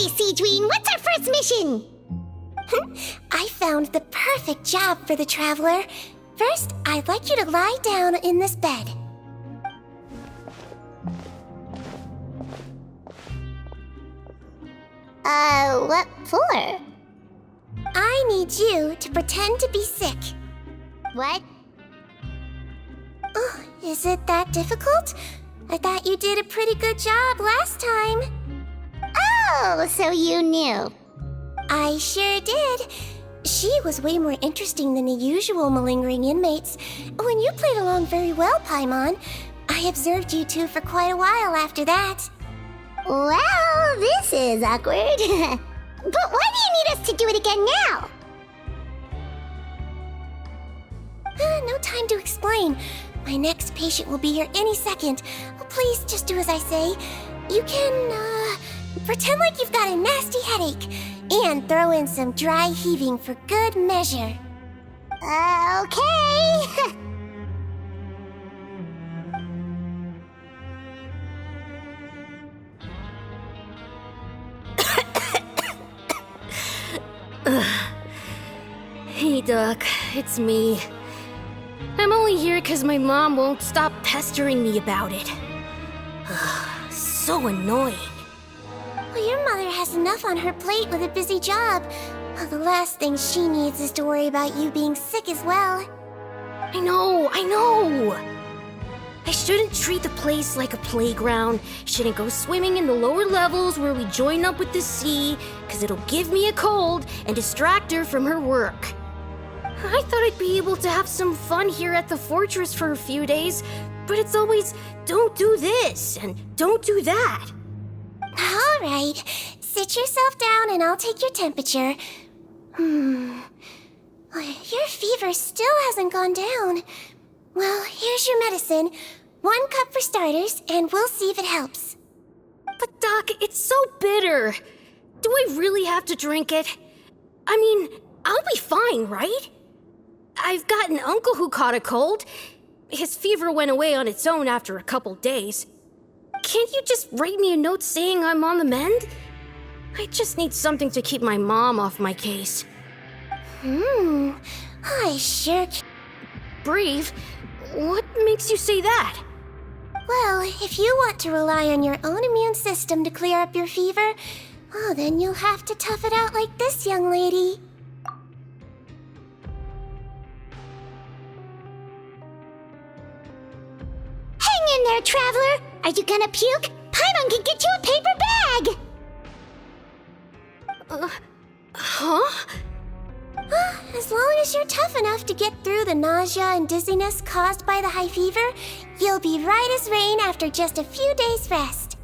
Okay, Seedween, what's our first mission? I found the perfect job for the traveler. First, I'd like you to lie down in this bed. What for? I need you to pretend to be sick. What? Oh, is it that difficult? I thought you did a pretty good job last time. Oh, so you knew. I sure did. She was way more interesting than the usual malingering inmates. When you played along very well, Paimon, I observed you two for quite a while after that. Well, this is awkward. But why do you need us to do it again now? No time to explain. My next patient will be here any second. Please just do as I say. You can, pretend like you've got a nasty headache. And throw in some dry heaving for good measure. Okay. Hey, Doc, it's me. I'm only here because my mom won't stop pestering me about it. So annoying. Well, your mother has enough on her plate with a busy job. Well, the last thing she needs is to worry about you being sick as well. I know. I shouldn't treat the place like a playground. Shouldn't go swimming in the lower levels where we join up with the sea, because it'll give me a cold and distract her from her work. I thought I'd be able to have some fun here at the fortress for a few days, but it's always, don't do this and don't do that. All right, sit yourself down and I'll take your temperature. Your fever still hasn't gone down. Well, here's your medicine. 1 cup for starters, and we'll see if it helps. But Doc, it's so bitter. Do I really have to drink it? I mean, I'll be fine, right? I've got an uncle who caught a cold. His fever went away on its own after a couple days. Can't you just write me a note saying I'm on the mend? I just need something to keep my mom off my case. I sure can. Brave? What makes you say that? Well, if you want to rely on your own immune system to clear up your fever, then you'll have to tough it out like this young lady. Hang in there, traveler. Are you gonna puke? Paimon can get you a paper bag. Huh? As long as you're tough enough to get through the nausea and dizziness caused by the high fever, you'll be right as rain after just a few days' rest.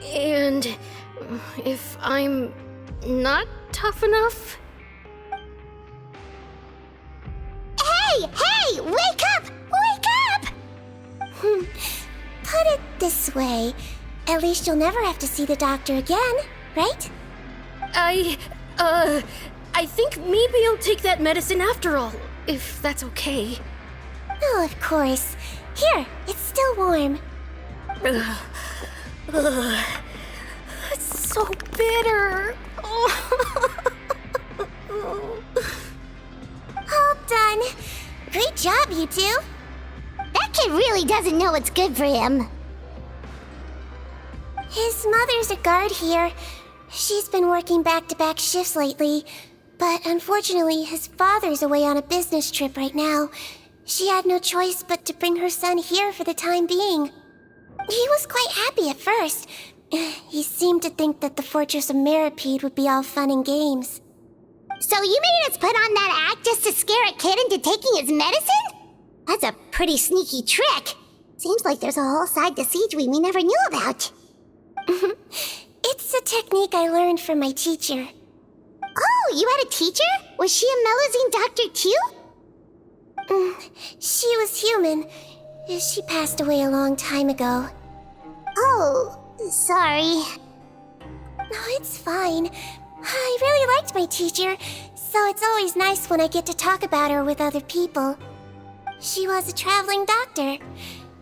And if I'm not tough enough? Hey, wake up! Wake up! Put it this way, at least you'll never have to see the doctor again, right? I think maybe I'll take that medicine after all, if that's okay. Oh, of course. Here, it's still warm. It's so bitter. All done. Great job, you two. That kid really doesn't know what's good for him. His mother's a guard here. She's been working back-to-back shifts lately, but unfortunately his father's away on a business trip right now. She had no choice but to bring her son here for the time being. He was quite happy at first. He seemed to think that the Fortress of Meripede would be all fun and games. So you made us put on that act just to scare a kid into taking his medicine? That's a pretty sneaky trick. Seems like there's a whole side to Seedween we never knew about. It's a technique I learned from my teacher. Oh, you had a teacher? Was she a Melazine doctor too? She was human. She passed away a long time ago. Oh, sorry. No, it's fine. I really liked my teacher, so it's always nice when I get to talk about her with other people. She was a traveling doctor,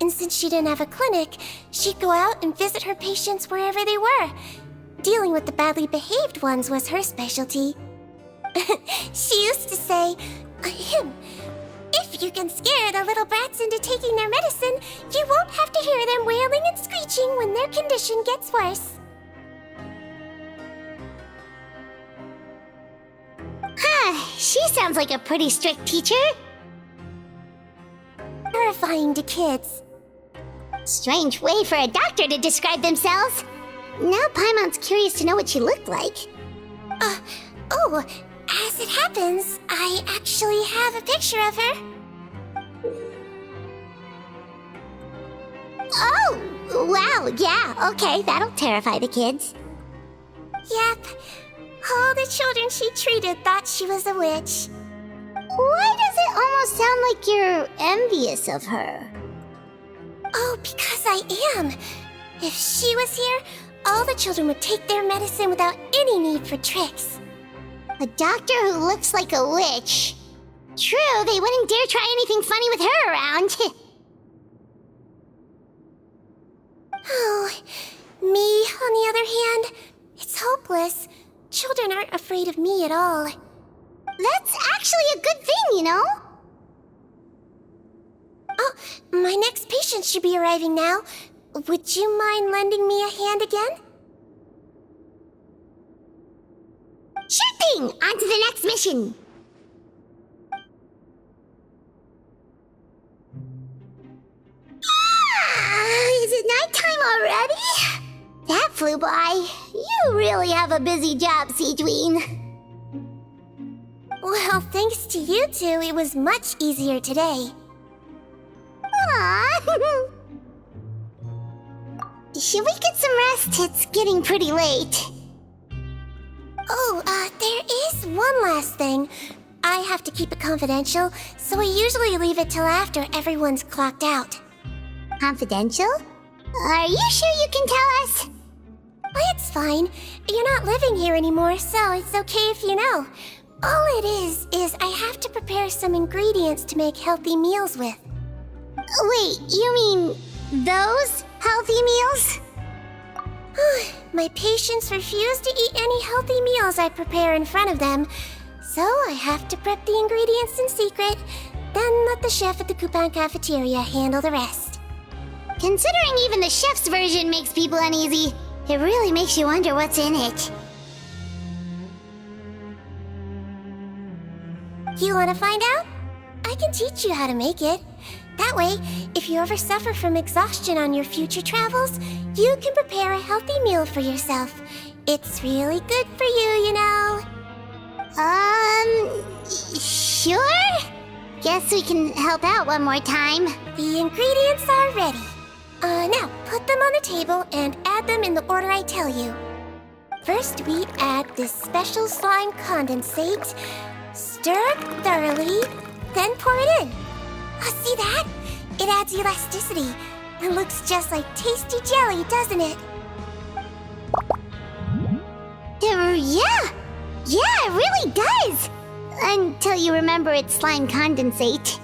and since she didn't have a clinic, she'd go out and visit her patients wherever they were. dealing with the badly behaved ones was her specialty. She used to say, if you can scare the little brats into taking their medicine, you won't have to hear them wailing and screeching when their condition gets worse. She sounds like a pretty strict teacher. Terrifying to kids. Strange way for a doctor to describe themselves. Now Paimon's curious to know what she looked like. Oh, as it happens, I actually have a picture of her. Oh, wow, yeah, okay, that'll terrify the kids. Yep. All the children she treated thought she was a witch. Why does it almost sound like you're envious of her? Oh, because I am. If she was here, all the children would take their medicine without any need for tricks. A doctor who looks like a witch. True, they wouldn't dare try anything funny with her around. Oh, me, on the other hand, it's hopeless. Children aren't afraid of me at all. That's actually a good thing, you know? Oh, my next patient should be arriving now. Would you mind lending me a hand again? Sure thing! On to the next mission! Is it nighttime already? That flew by. You really have a busy job, Seedween. Well, thanks to you two, it was much easier today. Aww. Should we get some rest? It's getting pretty late. Oh, there is one last thing. I have to keep it confidential, so I usually leave it till after everyone's clocked out. Confidential? Are you sure you can tell us? It's fine. You're not living here anymore, so it's okay if you know. All it is I have to prepare some ingredients to make healthy meals with. Wait, you mean those healthy meals? My patients refuse to eat any healthy meals I prepare in front of them, so I have to prep the ingredients in secret, then let the chef at the Coupon cafeteria handle the rest. Considering even the chef's version makes people uneasy, it really makes you wonder what's in it. You want to find out? I can teach you how to make it. That way, if you ever suffer from exhaustion on your future travels, you can prepare a healthy meal for yourself. It's really good for you, you know. Sure? Guess we can help out one more time. The ingredients are ready. Now, put them on the table and add them in the order I tell you. First, we add this special slime condensate. Stir it thoroughly, then pour it in. See that? It adds elasticity. It looks just like tasty jelly, doesn't it? Yeah, it really does. Until you remember it's slime condensate.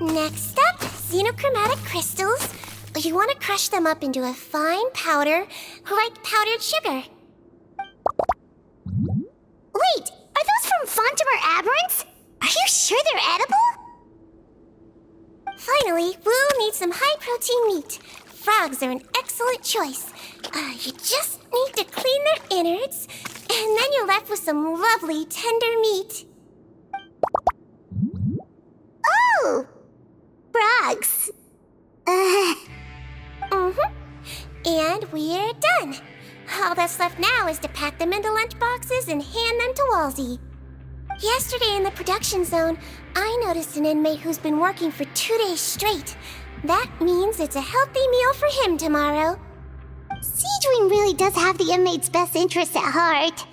Next up, xenochromatic crystals. You want to crush them up into a fine powder, like powdered sugar. Wait, are those from Fontimer Aberrants? Are you sure they're edible? Finally, we'll need some high-protein meat. Frogs are an excellent choice. You just need to clean their innards, and then you're left with some lovely, tender meat. Oh! Frogs. And we're done. All that's left now is to pack them into lunch boxes and hand them to Walsey. Yesterday in the production zone, I noticed an inmate who's been working for 2 days straight. That means it's a healthy meal for him tomorrow. Seedwing really does have the inmate's best interests at heart.